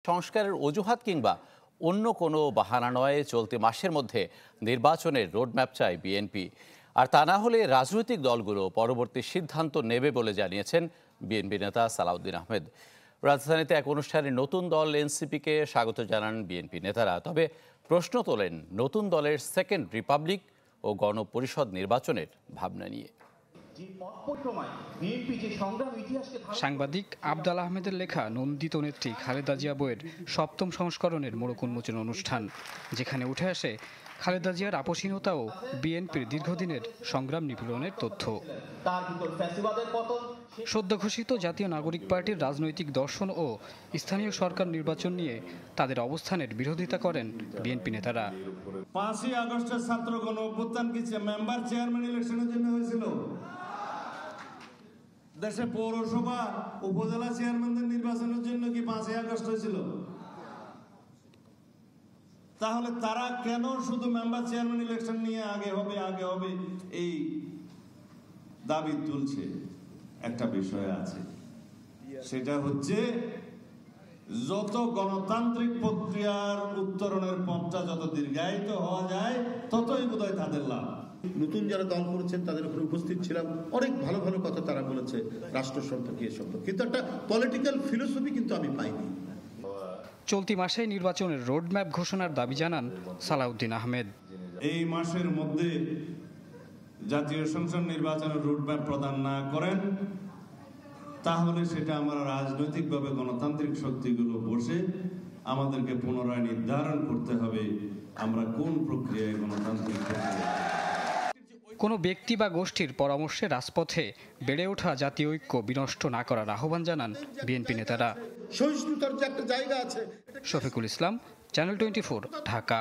সংস্কারের অজুহাত কিংবা অন্য কোনো বাহানা নয়, চলতি মাসের মধ্যে নির্বাচনের রোডম্যাপ চায় বিএনপি। আর তা না হলে রাজনৈতিক দলগুলো পরবর্তী সিদ্ধান্ত নেবে বলে জানিয়েছেন বিএনপি নেতা সালাউদ্দিন আহমেদ। রাজধানীতে এক অনুষ্ঠানে নতুন দল এনসিপিকে স্বাগত জানান বিএনপি নেতারা। তবে প্রশ্ন তোলেন নতুন দলের সেকেন্ড রিপাবলিক ও গণপরিষদ নির্বাচনের ভাবনা নিয়ে। সাংবাদিক আবদাল আহমেদের লেখা নন্দিত নেত্রী খালেদা জিয়া বইয়ের ৭ম সংস্করণের মোড়ক উন্মোচন অনুষ্ঠান, যেখানে উঠে আসে খালেদা জিয়ার আপোষহীনতা ও বিএনপির দীর্ঘদিনের সংগ্রাম নিপীড়নের তথ্য। সদ্য ঘোষিত জাতীয় নাগরিক পার্টির রাজনৈতিক দর্শন ও স্থানীয় সরকার নির্বাচন নিয়ে তাদের অবস্থানের বিরোধিতা করেন বিএনপি নেতারা। ৫ই আগস্টের ছাত্র গণ অভ্যুত্থান কি মেম্বার চেয়ারম্যান ইলেকশনের জন্য হয়েছিল? দেশে পৌরসভা উপজেলা চেয়ারম্যানদের নির্বাচনের জন্য কি ৫ই আগস্ট হয়েছিল? তাহলে তারা কেন শুধু মেম্বার চেয়ারম্যান ইলেকশন নিয়ে আগে হবে এই দাবি তুলছে? একটা বিষয় আছে, সেটা হচ্ছে যত গণতান্ত্রিক প্রক্রিয়ার উত্তরণের পথটা যত দীর্ঘায়িত হওয়া যায় ততই বোধহয় তাদের লাভ। নতুন যারা দল করেছেন তাদের উপরে উপস্থিত ছিলাম, অনেক ভালো ভালো কথা তারা বলেছে রাষ্ট্র সম্পর্কে, এ সম্পর্কে, কিন্তু একটা পলিটিক্যাল ফিলোসফি কিন্তু আমি পাইনি। চলতি মাসে নির্বাচনের রোডম্যাপ ঘোষণার দাবি জানান সালাউদ্দিন আহমেদ। এই মাসের মধ্যে জাতীয় সংসদ নির্বাচনের রোডম্যাপ প্রদান না করেন তাহলে সেটা আমরা রাজনৈতিকভাবে গণতান্ত্রিক শক্তিগুলো বসে আমাদেরকে পুনরায় নির্ধারণ করতে হবে আমরা কোন প্রক্রিয়ায় গণতান্ত্রিক প্রক্রিয়া। কোনো ব্যক্তি বা গোষ্ঠীর পরামর্শে রাজপথে বেড়ে ওঠা জাতীয় ঐক্য বিনষ্ট না করার আহ্বান জানান বিএনপি নেতারা। সহিষ্ণুতার যে একটা জায়গা আছে। শফিকুল ইসলাম, চ্যানেল 24, ঢাকা।